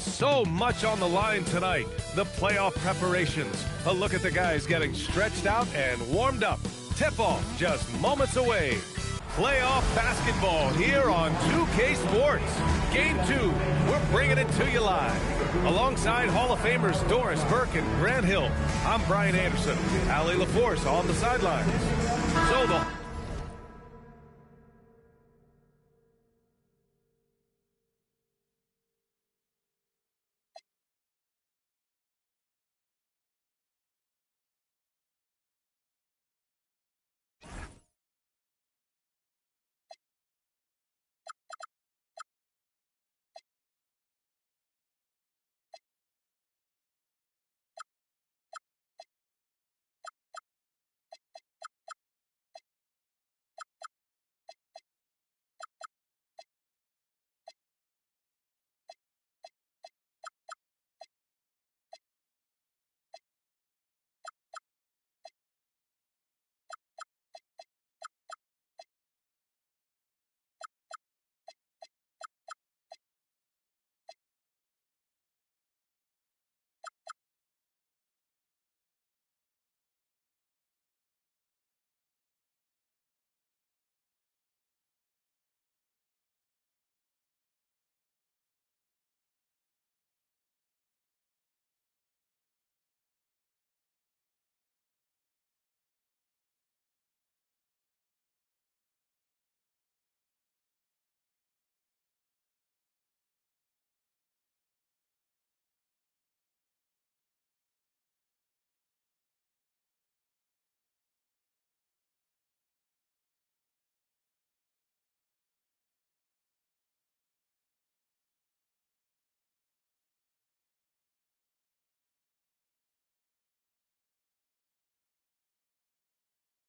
so much on the line tonight. The playoff preparations. A look at the guys getting stretched out and warmed up. Tip-off just moments away. Playoff basketball here on 2K Sports. Game 2, we're bringing it to you live. Alongside Hall of Famers Doris Burke and Grant Hill, I'm Brian Anderson. Allie LaForce on the sidelines. So the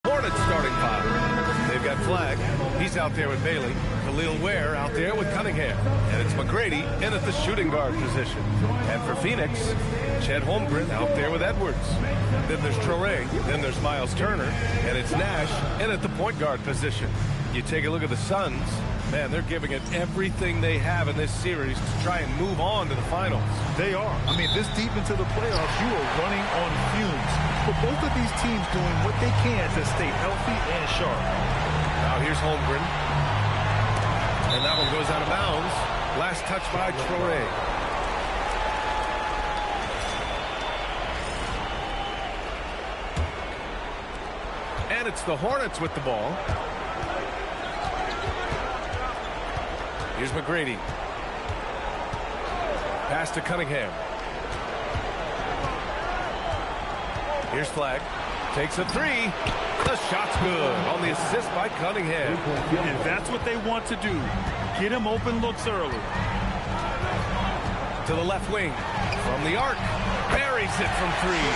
Hornets starting five. They've got Flagg. He's out there with Bailey. Khalil Ware out there with Cunningham. And it's McGrady in at the shooting guard position. And for Phoenix, Chet Holmgren out there with Edwards. Then there's Traore. Then there's Miles Turner. And it's Nash in at the point guard position. You take a look at the Suns. Man, they're giving it everything they have in this series to try and move on to the finals. They are. I mean, this deep into the playoffs, you are running on fumes. But both of these teams doing what they can to stay healthy and sharp. Now here's Holmgren. And that one goes out of bounds. Last touch by Traore. And it's the Hornets with the ball. Here's McGrady. Pass to Cunningham. Here's Flagg. Takes a three. The shot's good on the assist by Cunningham. And that's what they want to do. Get him open looks early. To the left wing. From the arc. Buries it from three.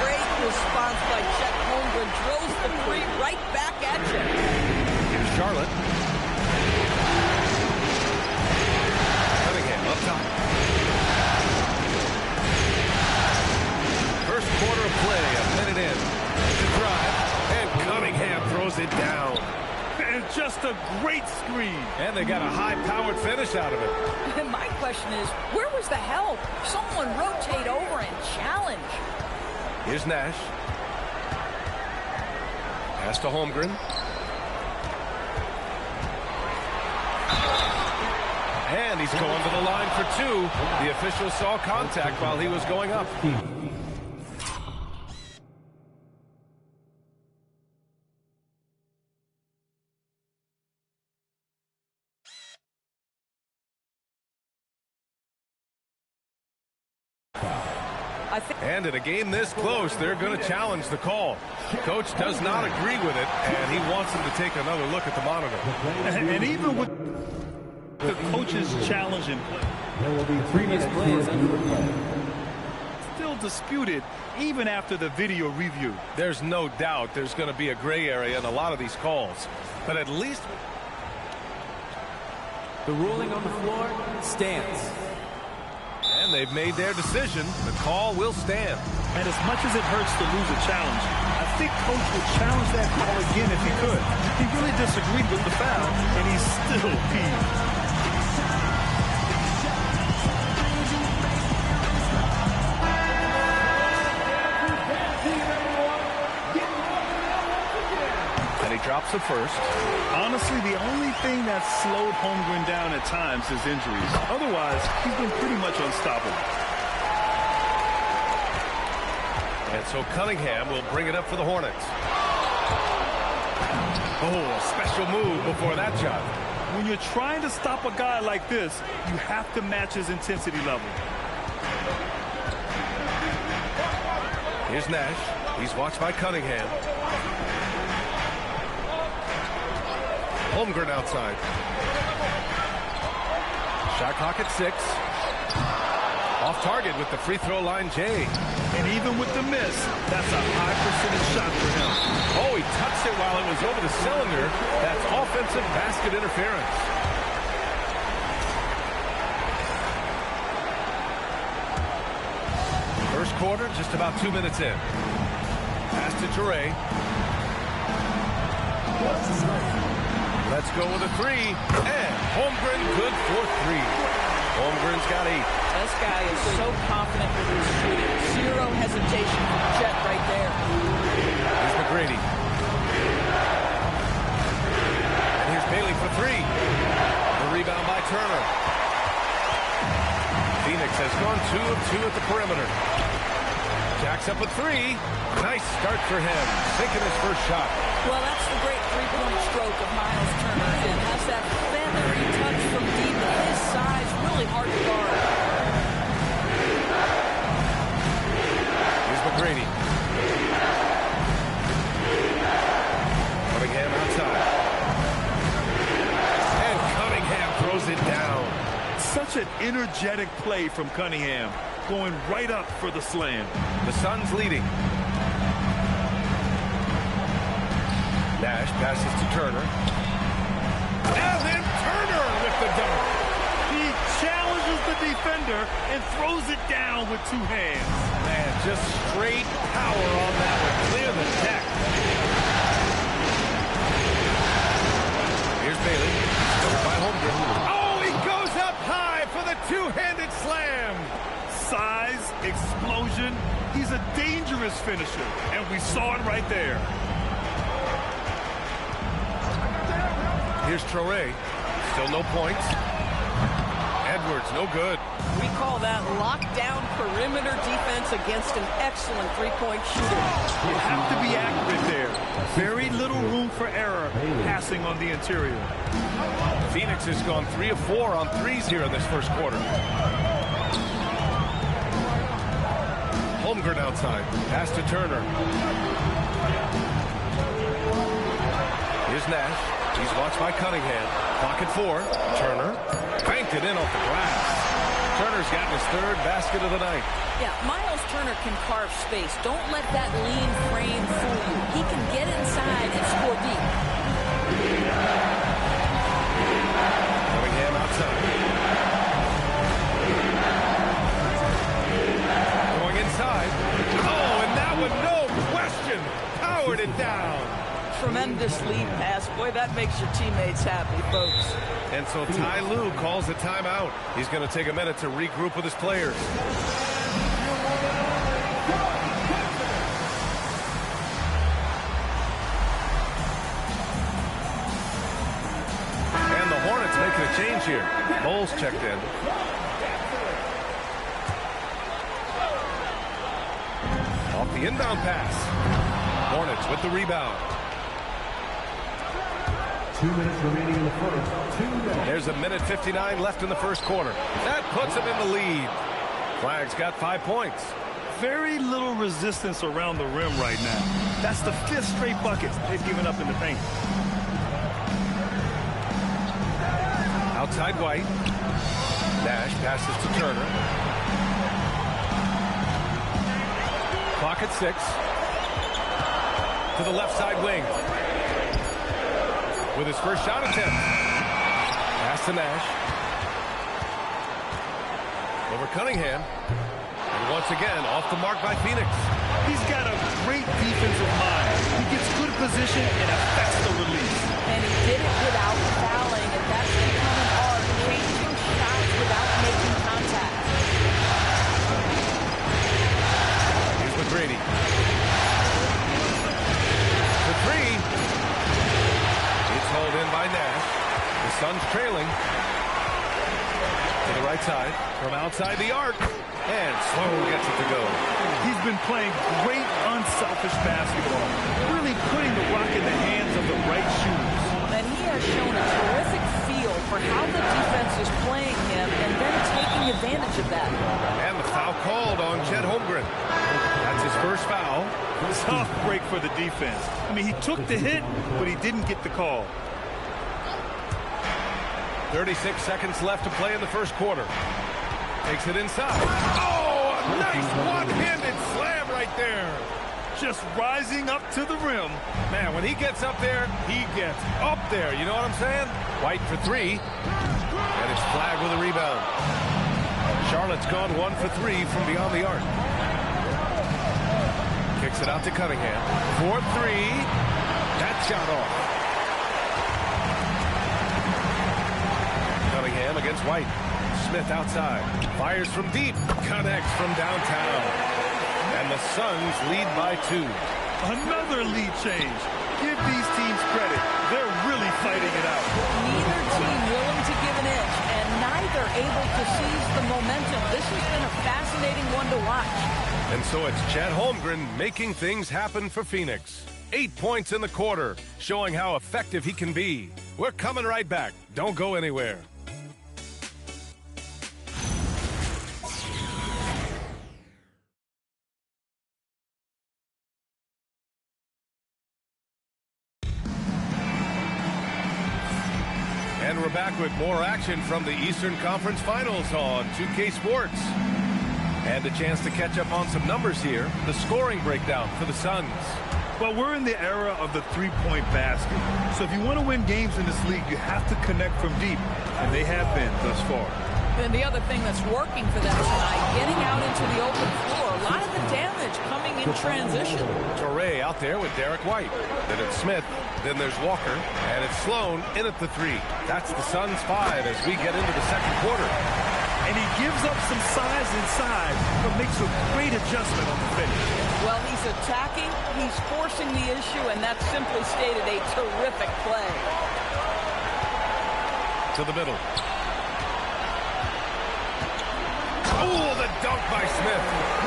Great response by Chet Holmgren. Drills the three right back at you. Here's Charlotte. Cunningham up top. First quarter of play, a minute in. To drive, and Cunningham throws it down. And just a great screen. And they got a high-powered finish out of it. And my question is, where was the help? Someone rotate over and challenge. Here's Nash. Pass to Holmgren. And he's going to the line for two. The official saw contact while he was going up. And in a game this close, they're going to challenge the call. Coach does not agree with it, and he wants him to take another look at the monitor. And even with the coach's challenge in play, there will be previous plays under the play. Still disputed even after the video review. There's no doubt there's going to be a gray area in a lot of these calls, but at least the ruling on the floor stands. And they've made their decision. The call will stand. And as much as it hurts to lose a challenge, I think Coach would challenge that call again if he could. He really disagreed with the foul, and he's still peeved. snaps at first. Honestly, the only thing that slowed Holmgren down at times is injuries. Otherwise, he's been pretty much unstoppable. And so Cunningham will bring it up for the Hornets. Oh, a special move before that shot. When you're trying to stop a guy like this, you have to match his intensity level. Here's Nash. He's watched by Cunningham. Holmgren outside. Shot clock at 6. Off target with the free throw line, Jay. And even with the miss, that's a high percentage shot for him. Oh, he touched it while it was over the cylinder. That's offensive basket interference. First quarter, just about 2 minutes in. Pass to Toure. Let's go with a 3. And Holmgren good for 3. Holmgren's got 8. This guy is so confident with his shooting. Zero hesitation from Chet right there. Here's McGrady. And here's Bailey for 3. The rebound by Turner. Phoenix has gone 2 of 2 at the perimeter. Jacks up a 3. Nice start for him. Sinking his first shot. Well, that's the great three-point stroke of Miles Turner. It has that feathery touch from deep. His size, really hard to guard. Here's McGrady. Cunningham outside. And Cunningham throws it down. Such an energetic play from Cunningham, going right up for the slam. The Suns leading. Nash passes to Turner. And then Turner with the dunk. He challenges the defender and throws it down with 2 hands. Man, just straight power on that one. Clear the deck. Here's Bailey. Covered by Holmgren. Oh, he goes up high for the 2-handed slam. Size, explosion. He's a dangerous finisher, and we saw it right there. Here's Traore. Still no points. Edwards, no good. We call that lockdown perimeter defense against an excellent three-point shooter. You have to be accurate there. Very little room for error passing on the interior. Phoenix has gone 3 of 4 on threes here in this first quarter. Holmgren outside. Pass to Turner. Here's Nash. He's watched by Cunningham. Clock at 4. Turner banked it in off the glass. Turner's gotten his 3rd basket of the night. Yeah, Miles Turner can carve space. Don't let that lean frame fool you. He can get inside and score deep. Cunningham outside. Going inside. Oh, and that one, no question, powered it down. Tremendous lead pass. Boy, that makes your teammates happy, folks. And so Ty Lue calls a timeout. He's going to take a minute to regroup with his players. And the Hornets making a change here. Bowles checked in. Off the inbound pass. Hornets with the rebound. 2 minutes remaining in the first. 2 minutes. There's a minute 59 left in the first quarter. That puts him in the lead. Flagg's got 5 points. Very little resistance around the rim right now. That's the 5th straight bucket they've given up in the paint. Outside White. Nash passes to Turner. Clock at 6. To the left side wing. With his first shot attempt. Pass to Nash. Over Cunningham. And once again, off the mark by Phoenix. He's got a great defensive mind. He gets good position and affects the release. And he did it without fouling, and that's becoming art. Changing shots without making contact. Here's McGrady. For 3. To the right side, from outside the arc, and Sloan gets it to go. He's been playing great unselfish basketball, really putting the rock in the hands of the right shooters. And he has shown a terrific feel for how the defense is playing him and then taking advantage of that. And the foul called on Chet Holmgren. That's his first foul. Tough break for the defense. I mean, he took the hit, but he didn't get the call. 36 seconds left to play in the first quarter. Takes it inside. Oh, a nice one-handed slam right there. Just rising up to the rim. Man, when he gets up there, he gets up there. You know what I'm saying? White for three. And it's Flagg with a rebound. Charlotte's gone 1 for 3 from beyond the arc. Kicks it out to Cunningham. 4-3. That shot off. Cunningham against White. Smith outside. Fires from deep. Connects from downtown. And the Suns lead by 2. Another lead change. Give these teams credit. They're really fighting it out. Neither team willing to give an inch, and neither able to seize the momentum. This has been a fascinating one to watch. And so it's Chet Holmgren making things happen for Phoenix. 8 points in the quarter, showing how effective he can be. We're coming right back. Don't go anywhere. And we're back with more action from the Eastern Conference Finals on 2K Sports. And a chance to catch up on some numbers here. The scoring breakdown for the Suns. Well, we're in the era of the three-point basket. So if you want to win games in this league, you have to connect from deep. And they have been thus far. And the other thing that's working for them tonight, getting out into the open floor. A lot of the damage coming in transition. Torrey out there with Derek White. Then it's Smith. Then there's Walker. And it's Sloan in at the 3. That's the Suns' 5 as we get into the second quarter. And he gives up some size inside, but makes a great adjustment on the finish. Well, he's attacking, he's forcing the issue, and that's simply stated a terrific play. To the middle. Oh, the dunk by Smith.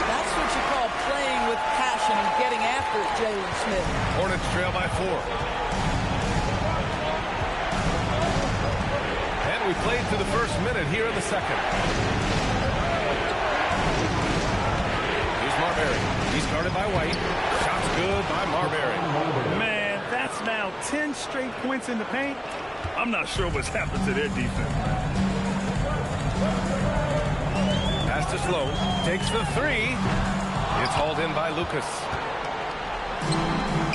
That's what you call playing with passion and getting after it, Jalen Smith. Hornets trail by 4. And we played through the first minute here in the second. Here's Marbury. He's guarded by White. Shots good by Marbury. Man, that's now 10 straight points in the paint. I'm not sure what's happened to their defense. Pass to Sloan. Takes the 3. It's hauled in by Lucas.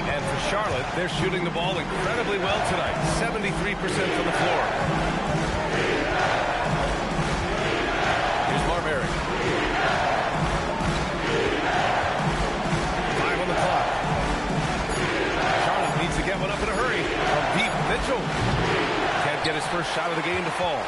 And for Charlotte, they're shooting the ball incredibly well tonight. 73% from the floor. Here's Marbury. 5 on the clock. Charlotte needs to get one up in a hurry. From deep, Mitchell. Can't get his first shot of the game to fall.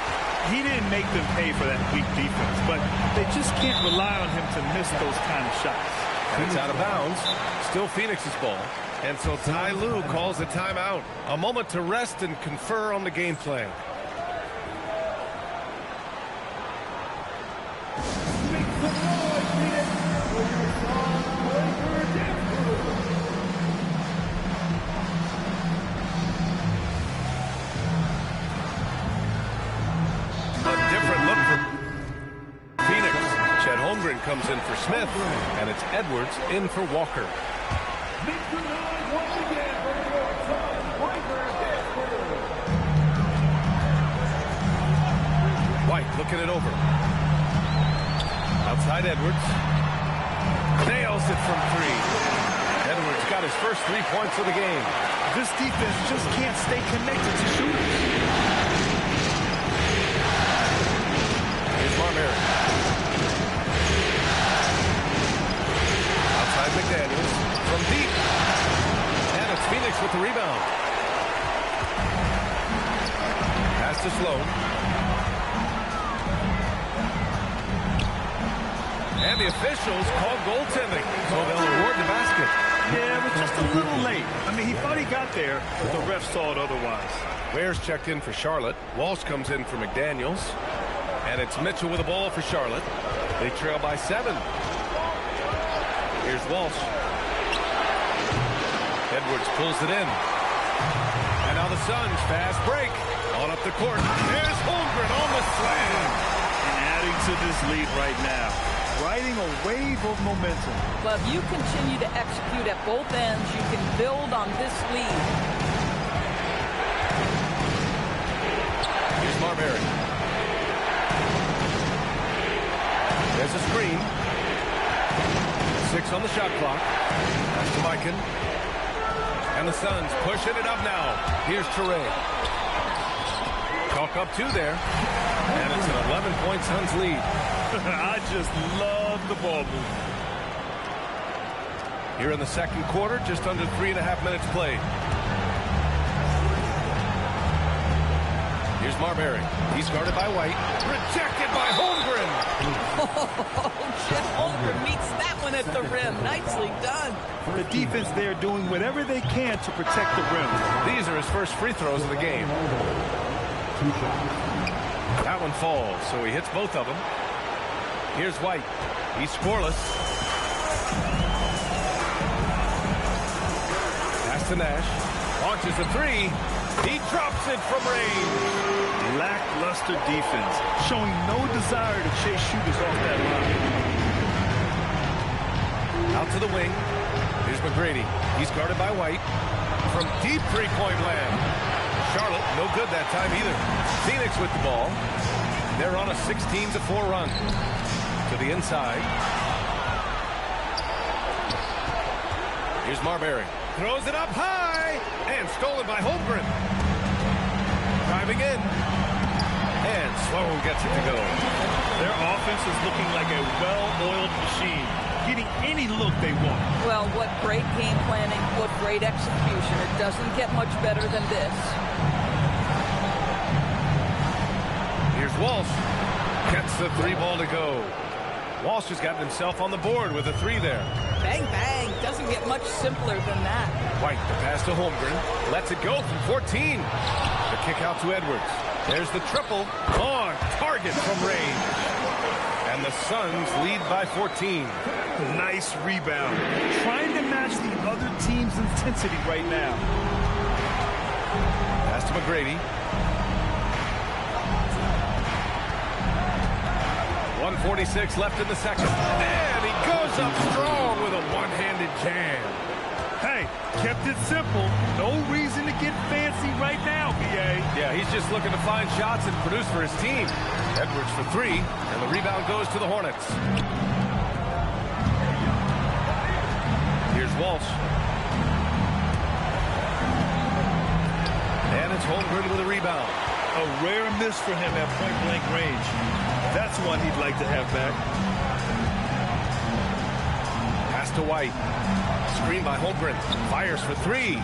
He didn't make them pay for that weak defense, but they just can't rely on him to miss those kind of shots. And it's out of bounds. Still Phoenix's ball. And so Ty Lue calls a timeout. A moment to rest and confer on the game plan. Comes in for Smith, and it's Edwards in for Walker. White looking it over. Outside Edwards. Nails it from 3. Edwards got his first 3 points of the game. This defense just can't stay connected to shooters. Here's Marbury. McDaniels from deep. And it's Phoenix with the rebound. Pass to Sloan. And the officials called goaltending, so they'll award the basket. Yeah, but just a little late. I mean, he thought he got there, but the ref saw it otherwise. Ware's checked in for Charlotte. Walsh comes in for McDaniels. And it's Mitchell with the ball for Charlotte. They trail by 7. Here's Walsh. Edwards pulls it in. And now the Suns fast break. On up the court. There's Holmgren on the slam. And adding to this lead right now. Riding a wave of momentum. But if you continue to execute at both ends, you can build on this lead. Here's Marbury. There's a screen. 6 on the shot clock. That's to Mikan. And the Suns pushing it up now. Here's Toure. Chalk up 2 there. And it's an 11-point Suns lead. I just love the ball movement. Here in the second quarter, just under 3.5 minutes played. Here's Marbury. He's guarded by White. Rejected by Holmgren. Chet Holmgren meets that one at the rim. Nicely done. The defense there doing whatever they can to protect the rim. These are his first free throws of the game. That one falls, so he hits both of them. Here's White. He's scoreless. Pass to Nash. Launches a 3. He drops it from range. Lackluster defense, showing no desire to chase shooters off that line. Out to the wing. Here's McGrady. He's guarded by White. From deep three-point land. Charlotte, no good that time either. Phoenix with the ball. They're on a 16-4 run. To the inside. Here's Marbury. Throws it up high. And stolen by Holmgren. Driving in. And Sloan gets it to go. Their offense is looking like a well-oiled machine. Getting any look they want. Well, what great game planning, what great execution. It doesn't get much better than this. Here's Walsh. Gets the 3 ball to go. Walsh has gotten himself on the board with a 3 there. Bang, bang. Doesn't get much simpler than that. White, the pass to Holmgren. Lets it go from 14. The kick out to Edwards. There's the triple. On target from range. And the Suns lead by 14. Nice rebound. Trying to match the other team's intensity right now. Pass to McGrady. 1:46 left in the second. And he goes up strong with a one-handed jam. Hey, kept it simple. No reason to get fancy right now, BA. Yeah, he's just looking to find shots and produce for his team. Edwards for 3, and the rebound goes to the Hornets. Here's Walsh. And it's Holmgren with a rebound. A rare miss for him at point-blank range. That's one he'd like to have back. Pass to White. Screen by Holmgren. Fires for 3.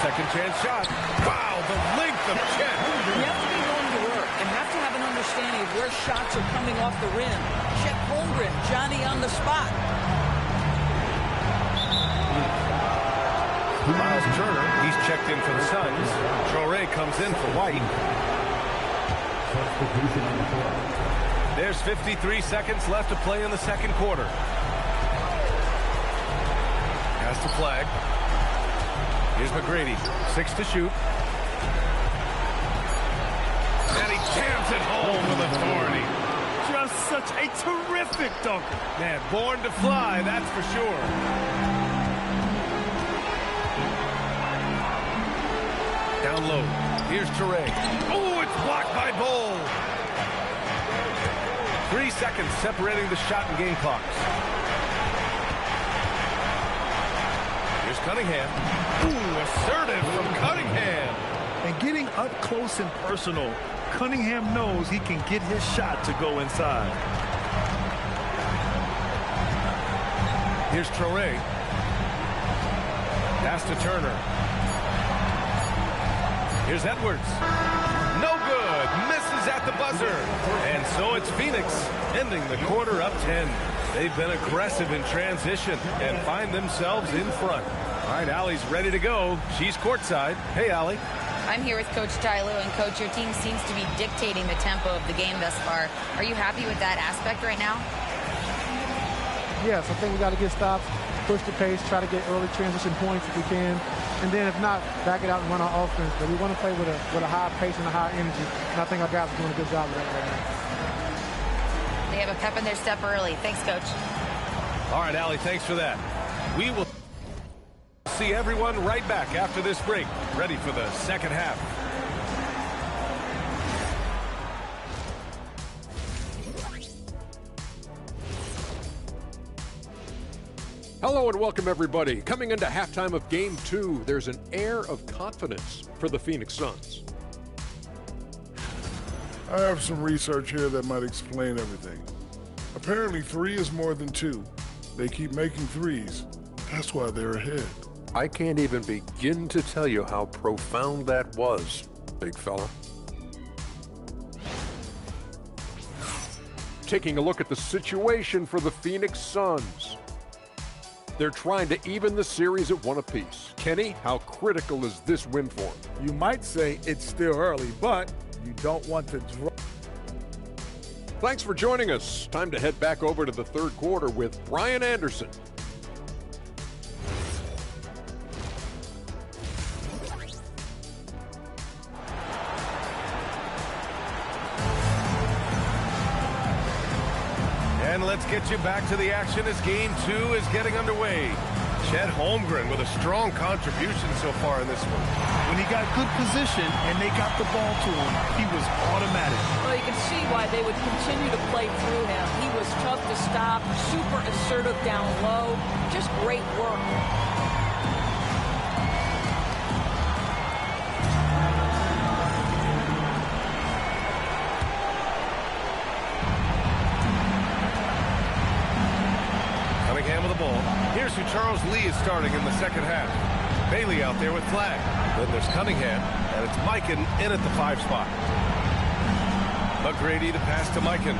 Second chance shot. Wow, the length of Chet. You have to be willing to work and have to have an understanding of where shots are coming off the rim. Chet Holmgren, Johnny on the spot. Miles Turner, he's checked in for the Suns. Traore comes in for White. There's 53 seconds left to play in the second quarter. Pass to Flagg. Here's McGrady. 6 to shoot. And he jams it home with authority. Just such a terrific dunker. Man, born to fly, that's for sure. Down low. Here's Toure. Oh, it's blocked by Bull. 3 seconds separating the shot and game clocks. Here's Cunningham. Ooh, assertive from Cunningham. And getting up close and personal, Cunningham knows he can get his shot to go inside. Here's Traore. Pass to Turner. Here's Edwards. No good. Misses at the buzzer. And so it's Phoenix ending the quarter up 10. They've been aggressive in transition and find themselves in front. All right, Allie's ready to go. She's courtside. Hey, Allie. I'm here with Coach Ty Lue, and Coach, your team seems to be dictating the tempo of the game thus far. Are you happy with that aspect right now? Yes, I think we got to get stops, push the pace, try to get early transition points if we can, and then if not, back it out and run our offense. But we want to play with a high pace and a high energy, and I think our guys are doing a good job of that right now. They have a pep in their step early. Thanks, Coach. All right, Allie, thanks for that. We will see everyone right back after this break, ready for the second half. Hello and welcome, everybody. Coming into halftime of Game 2, there's an air of confidence for the Phoenix Suns. I have some research here that might explain everything. Apparently 3 is more than 2. They keep making threes. That's why they're ahead. I can't even begin to tell you how profound that was, big fella. Taking a look at the situation for the Phoenix Suns. They're trying to even the series at 1 apiece. Kenny, how critical is this win for them? You might say it's still early, but you don't want to draw. Thanks for joining us. Time to head back over to the third quarter with Brian Anderson. And let's get you back to the action as Game 2 is getting underway. Chet Holmgren with a strong contribution so far in this one. When he got good position and they got the ball to him, he was automatic. Well, you can see why they would continue to play through him. He was tough to stop, super assertive down low, just great work. With the ball. Here's who Charles Lee is starting in the second half. Bailey out there with Flagg. Then there's Cunningham, and it's Mikan in at the 5 spot. McGrady to pass to Mikan.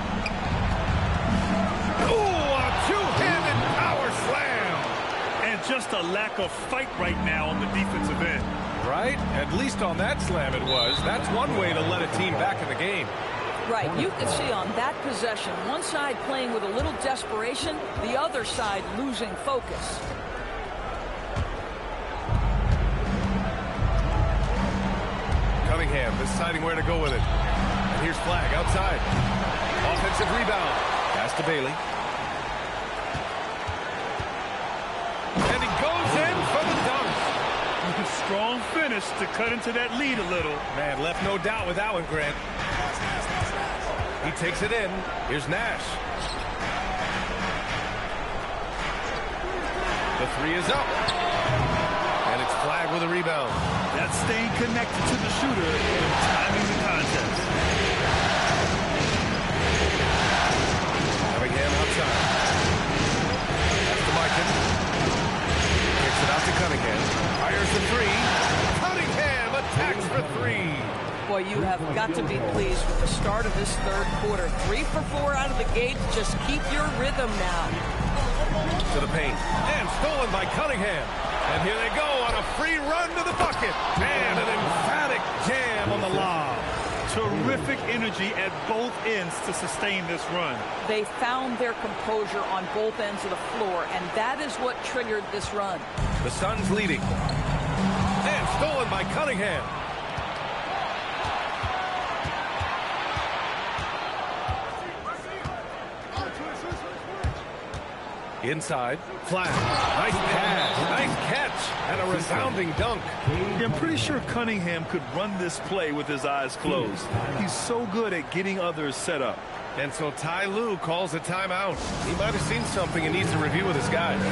Ooh, a two-handed power slam! And just a lack of fight right now on the defensive end. Right? At least on that slam it was. That's one way to let a team back in the game. Right, you can see on that possession, one side playing with a little desperation, the other side losing focus. Cunningham deciding where to go with it. And here's Flagg outside. Offensive rebound. Pass to Bailey. And he goes in for the dunk. Strong finish to cut into that lead a little. Man, left no doubt with that one, Grant. He takes it in. Here's Nash. The 3 is up. And it's Flagg with a rebound. That's staying connected to the shooter and timing the contest. Cunningham outside. That's to Mikan. Kicks it out to Cunningham. Fires the 3. Cunningham attacks for 3. Boy, you have got to be pleased with the start of this third quarter. 3 for 4 out of the gate. Just keep your rhythm now. To the paint. And stolen by Cunningham. And here they go on a free run to the bucket. And an emphatic jam on the lob. Terrific energy at both ends to sustain this run. They found their composure on both ends of the floor, and that is what triggered this run. The Suns leading. And stolen by Cunningham. Inside, Flagg. Nice pass, nice catch, and a resounding dunk. I'm pretty sure Cunningham could run this play with his eyes closed. He's so good at getting others set up. And so Ty Lue calls a timeout. He might have seen something and needs to review with his guys.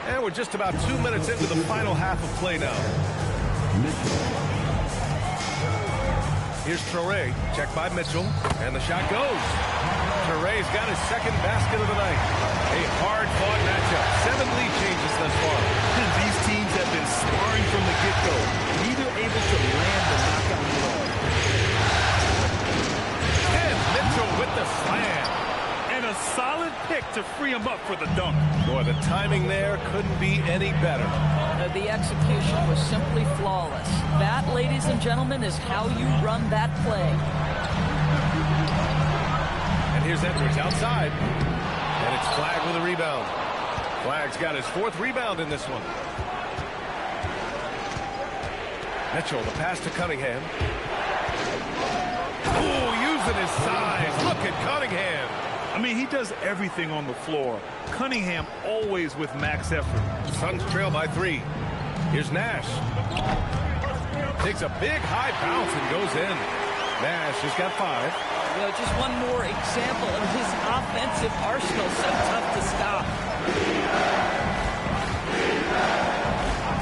And we're just about 2 minutes into the final half of play now. Here's Traore, checked by Mitchell, and the shot goes. Traore's got his second basket of the night. A hard-fought matchup. 7 lead changes thus far. These teams have been sparring from the get-go, neither able to land the knockout blow. And Mitchell Mitchell with the slam. And a solid pick to free him up for the dunk. Boy, the timing there couldn't be any better. The execution was simply flawless. That, ladies and gentlemen, is how you run that play. And here's Edwards outside. And it's Flagg with a rebound. Flagg's got his 4th rebound in this one. Mitchell, the pass to Cunningham. Oh, using his size. Look at Cunningham. I mean, he does everything on the floor. Cunningham always with max effort. Suns trail by 3. Here's Nash. Takes a big high bounce and goes in. Nash has got 5. Just one more example of his offensive arsenal. So tough to stop.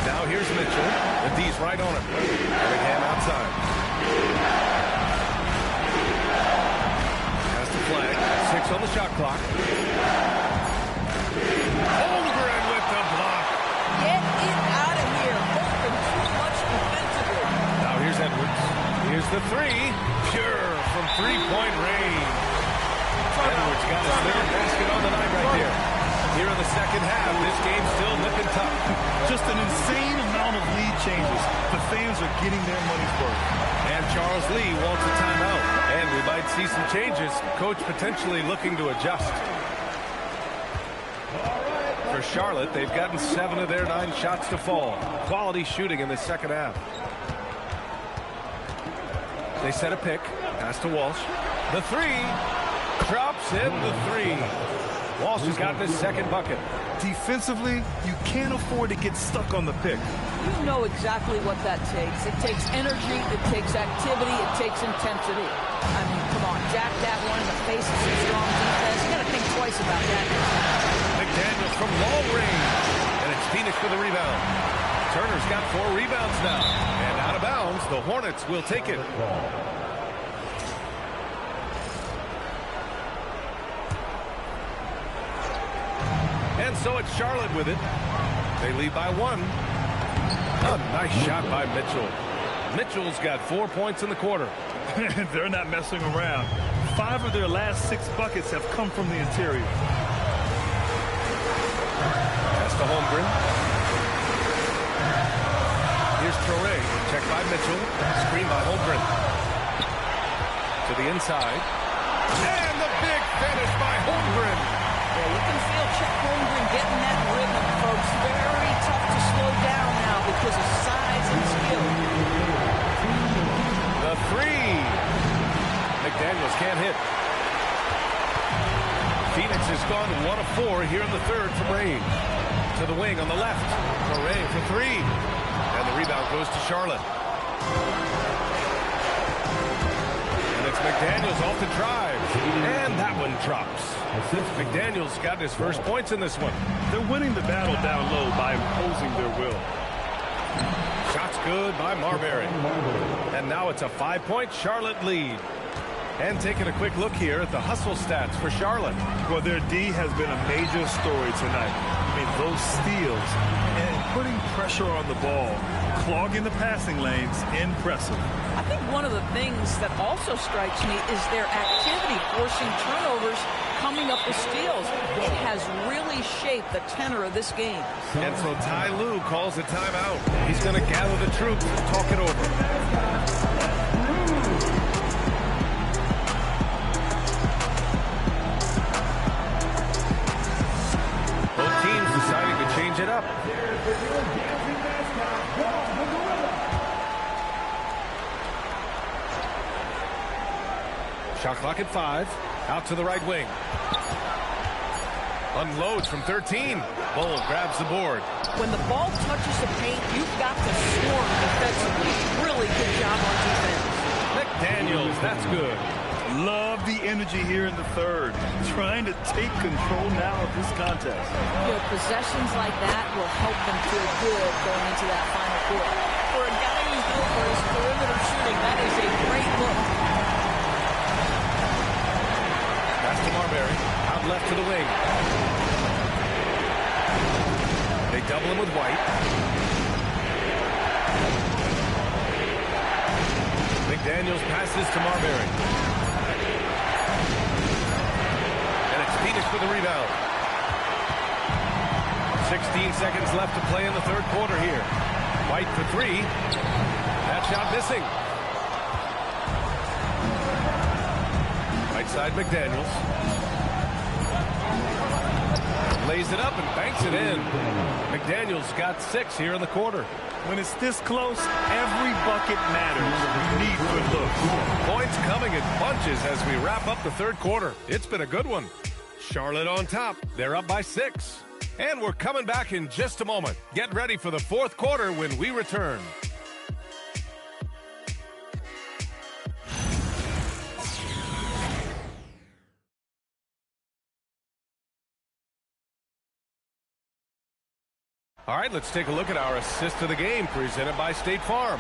Now here's Mitchell. The D's right on him. Cunningham outside. Pass to Flagg. 6 on the shot clock. Holmgren with the block. Get it out of here. Holmgren too much defensively. Now here's Edwards. Here's the 3. Pure from 3-point range. Edwards got his 3rd basket on the night right there. Here in the second half, this game's still nipping tough. Just an insane amount of lead changes. The fans are getting their money's worth. And Charles Lee wants a timeout. And we might see some changes. Coach potentially looking to adjust. For Charlotte, they've gotten 7 of their 9 shots to fall. Quality shooting in the second half. They set a pick. Pass to Walsh. The 3. Drops in the 3. Walsh has gotten his 2nd bucket. Defensively, you can't afford to get stuck on the pick. You know exactly what that takes. It takes energy, it takes activity, it takes intensity. I mean, come on, jack that one in the face of some strong defense. You gotta think twice about that. McDaniels from long range. And it's Phoenix for the rebound. Turner's got 4 rebounds now. And out of bounds, the Hornets will take it. And so it's Charlotte with it. They lead by 1. A nice shot by Mitchell. Mitchell's got 4 points in the quarter. They're not messing around. 5 of their last 6 buckets have come from the interior. Pass to Holmgren. Here's Torrey. Checked by Mitchell. Screen by Holmgren. To the inside. And the big finish by Holmgren. Yeah, you can feel Chet Holmgren getting that rhythm, folks. Very tough to slow down now because of size and skill. The 3. McDaniels can't hit. Phoenix has gone 1 of 4 here in the 3rd from range. To the wing on the left. Torrey for 3. And the rebound goes to Charlotte. And it's McDaniels off the drive. And that one drops. McDaniels got his first points in this one. They're winning the battle down low by imposing their will. Shots good by Marbury. And now it's a 5-point Charlotte lead. And taking a quick look here at the hustle stats for Charlotte. Well, their D has been a major story tonight. I mean, those steals and putting pressure on the ball, clogging the passing lanes, impressive. I think one of the things that also strikes me is their activity, forcing turnovers, coming up with steals. It has really shaped the tenor of this game. And so Ty Lue calls a timeout. He's going to gather the troops and talk it over. Both teams deciding to change it up. Shot clock at 5. Out to the right wing. Unloads from 13. Bull grabs the board. When the ball touches the paint, you've got to swarm defensively. Really good job on defense. McDaniels, that's good. Love the energy here in the 3rd. Trying to take control now of this contest. You know, possessions like that will help them feel good going into that final quarter. For a guy who's known for his perimeter shooting, that is a great look. Pass to Marbury. Out left to the wing. They double him with White. McDaniels passes to Marbury. Phoenix with the rebound. 16 seconds left to play in the third quarter here. White for three. That shot missing. Right side McDaniels. Lays it up and banks it in. McDaniels got 6 here in the quarter. When it's this close, every bucket matters. You need good looks. Points coming in bunches as we wrap up the third quarter. It's been a good one. Charlotte on top. They're up by 6. And we're coming back in just a moment. Get ready for the fourth quarter when we return. All right, let's take a look at our assist of the game presented by State Farm.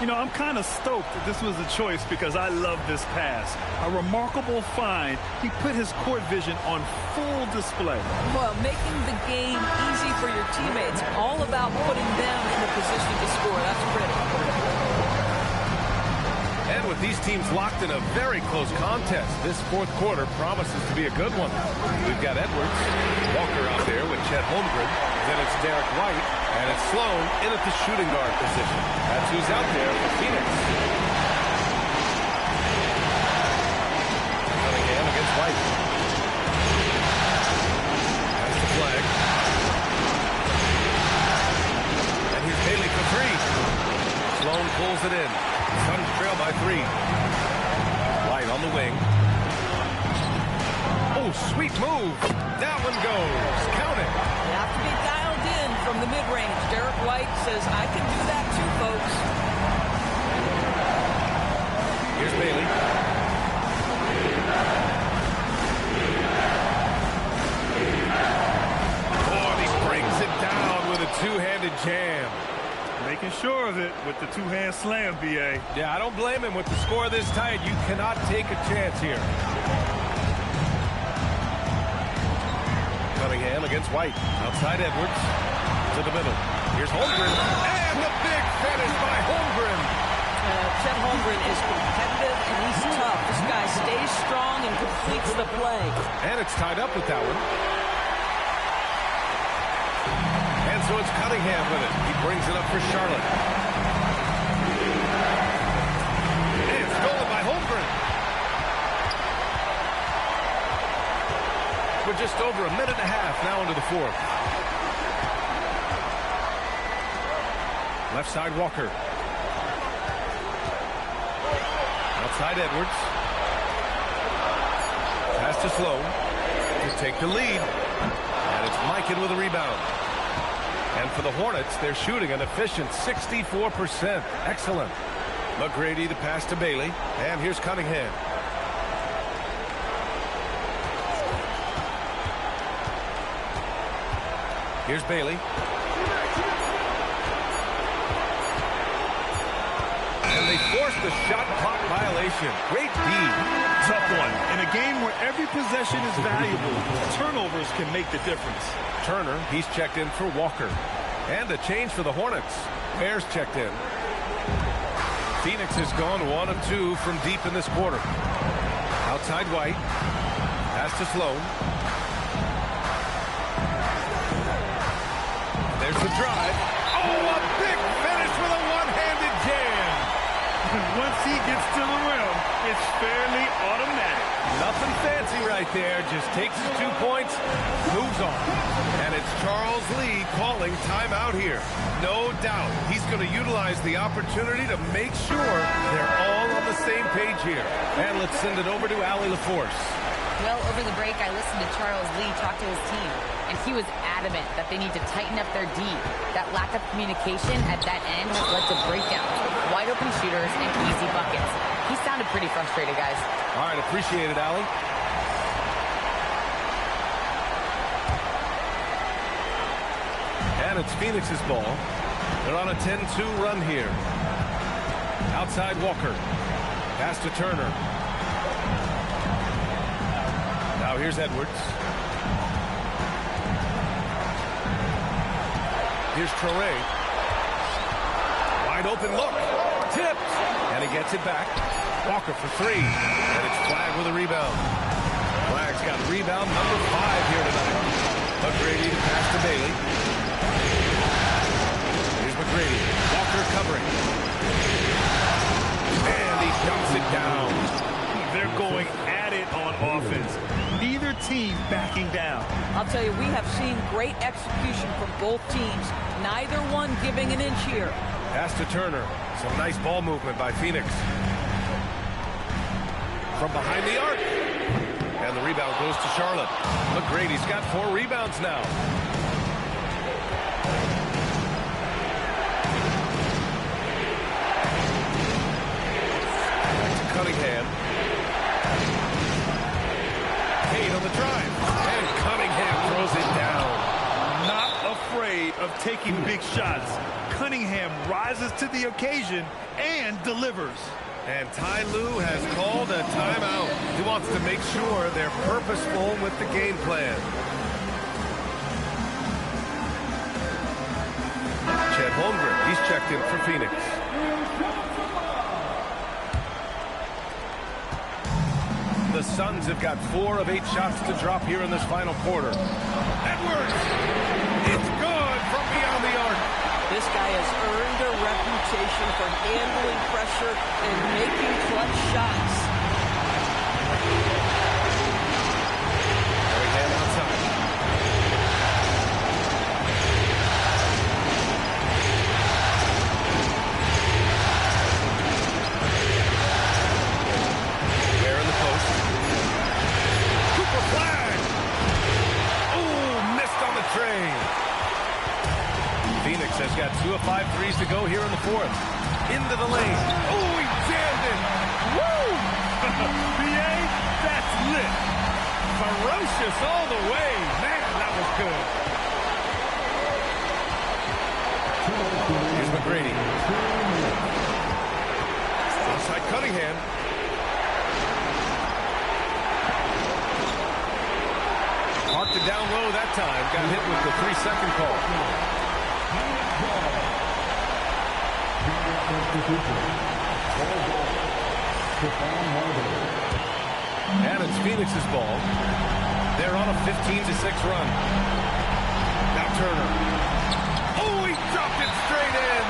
You know, I'm kind of stoked that this was a choice because I love this pass. A remarkable find. He put his court vision on full display. Well, making the game easy for your teammates. All about putting them in a position to score. That's pretty. And with these teams locked in a very close contest, this fourth quarter promises to be a good one. We've got Edwards, Walker out there with Chet Holmgren. Then it's Derek White, and it's Sloan in at the shooting guard position. That's who's out there for Phoenix. Cunningham against White. That's the flag. And here's Bailey for three. Sloan pulls it in. Suns trail by 3. White on the wing. Oh, sweet move. That one goes. Count it. You have to be dialed in from the mid-range. Derek White says, I can do that too, folks. Here's Bailey. Oh, and he brings it down with a two-handed jam. Making sure of it with the two-hand slam, B.A. Yeah, I don't blame him with the score this tight. You cannot take a chance here. Cunningham against White. Outside Edwards. To the middle. Here's Holmgren. And the big finish by Holmgren. Chet Holmgren is competitive and he's tough. This guy stays strong and completes the play. And it's tied up with that one. And so it's Cunningham with it. He brings it up for Charlotte. And it's stolen by Holmgren. We're just over a minute and a half now into the fourth. Left side Walker. Outside Edwards. Pass to Sloan to take the lead. And it's Mikan with a rebound. And for the Hornets, they're shooting an efficient 64%. Excellent. McGrady the pass to Bailey. And here's Cunningham. Here's Bailey. And they forced the shot clock violation. Great D. Tough one. In a game where every possession is valuable, turnovers can make the difference. Turner, he's checked in for Walker. And a change for the Hornets. Bears checked in. Phoenix has gone 1 of 2 from deep in this quarter. Outside White. Pass to Sloan. There's the drive. Oh, a big finish with a one-handed jam. Once he gets to the rim, it's fairly automatic. Nothing fancy right there. Just takes his 2 points, moves on. And it's Charles Lee calling timeout here. No doubt he's going to utilize the opportunity to make sure they're all on the same page here. And let's send it over to Allie LaForce. Well, over the break, I listened to Charles Lee talk to his team, and he was adamant that they need to tighten up their D. That lack of communication at that end has led to breakdowns, wide open shooters, and easy buckets. He sounded pretty frustrated, guys. All right, appreciate it, Allie. And it's Phoenix's ball. They're on a 10-2 run here. Outside Walker. Pass to Turner. Now here's Edwards. Here's Traoré. Wide open look. Tipped. And he gets it back. Walker for 3. And it's Flagg with a rebound. Flagg's got rebound number 5 here tonight. McGrady to pass to Bailey. Here's McGrady. Walker covering. And he dumps it down. They're going at it on offense. Neither team backing down. I'll tell you, we have seen great execution from both teams. Neither one giving an inch here. Pass to Turner. Some nice ball movement by Phoenix. From behind the arc. And the rebound goes to Charlotte. McGrady's got 4 rebounds now. Back to Cunningham. Cade on the drive. And Cunningham throws it down. Not afraid of taking big shots. Cunningham rises to the occasion and delivers. And Ty Lue has called a timeout. He wants to make sure they're purposeful with the game plan. Chet Holmgren, he's checked in for Phoenix. The Suns have got 4 of 8 shots to drop here in this final quarter. Edwards! It's good from beyond the arc. This guy has earned a reputation for handling pressure and making clutch shots. Cunningham outside. Ware in the post. Cooper Flagg! Oh, missed on the train. Phoenix has got 2 of 5 threes to go here in the 4th. Into the lane. Oh, he jammed it. Woo! BA, that's lit. Ferocious all the way. Man, that was good. Here's McGrady. Outside Cunningham. Parked it down low that time. Got hit with the 3-second call. And it's Phoenix's ball. They're on a 15-6 run. Now Turner. Oh, he dropped it straight in.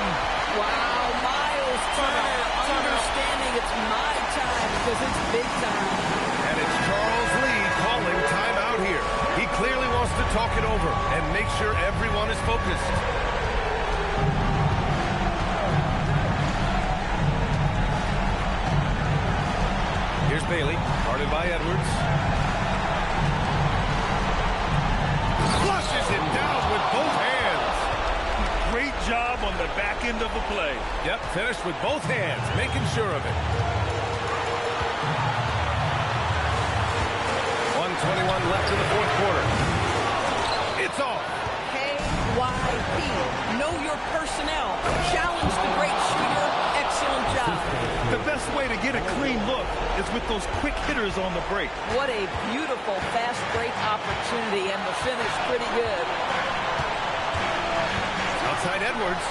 Wow, Miles Turner understanding it's my time because it's big time. And it's Charles Lee calling timeout here. He clearly wants to talk it over and make sure everyone is focused. Here's Bailey, guarded by Edwards. Flushes it down with both hands. Great job on the back end of the play. Yep, finished with both hands, making sure of it. 1:21 left in the 4th quarter. It's off. KYP. Know your personnel. Challenge the great shooter. Excellent job. The best way to get a clean look is with those quick hitters on the break. What a beautiful fast break opportunity, and the finish pretty good. Outside Edwards.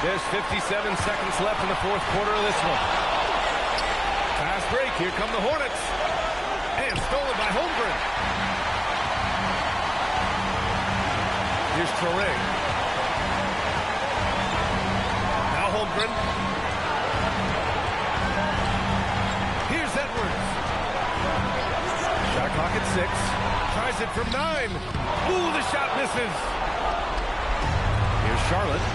There's 57 seconds left in the 4th quarter of this one. Fast break. Here come the Hornets. And stolen by Holmgren. Here's Traore. Now Holmgren. Here's Edwards. Shot clock at 6. Tries it from 9. Ooh, the shot misses. Here's Charlotte.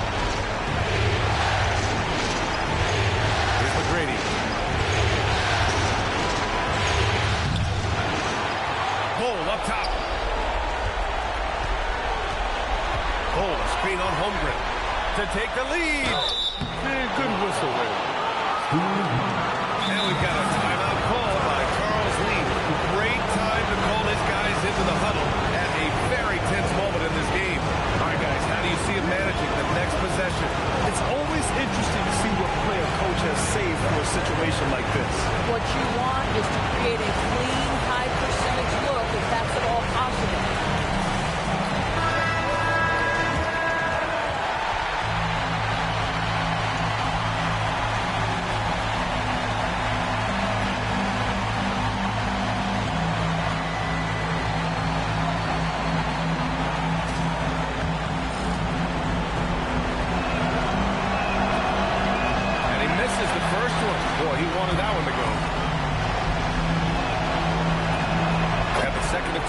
Here's McGrady. Cole up top. Cole, a screen on Holmgren to take the lead. Good whistle there. And we've got a timeout call by Charles Lee. Great time to call his guys into the huddle at a very tense moment in this game. All right, guys, how do you see him managing the next possession? It's always interesting to see what play a coach has saved for a situation like this. What you want is to create a clean, high percentage look if that's at all possible.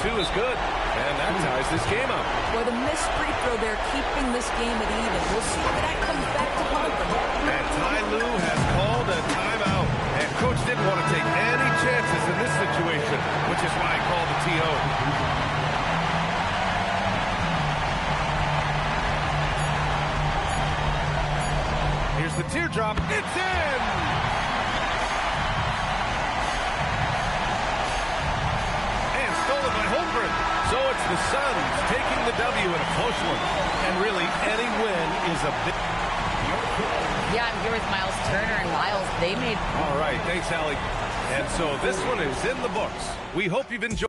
2 is good, and that ties this game up. Well, the missed free throw there, keeping this game at even. We'll see if that comes back to haunt them. And Ty Lue has called a timeout. And Coach didn't want to take any chances in this situation, which is why he called the TO. Here's the teardrop. It's in! And stolen by Holmgren. So it's the Suns taking the W in a close one. And really, any win is a big... Yeah, I'm here with Miles Turner, and Miles, they made... All right, thanks, Allie. And so this one is in the books. We hope you've enjoyed...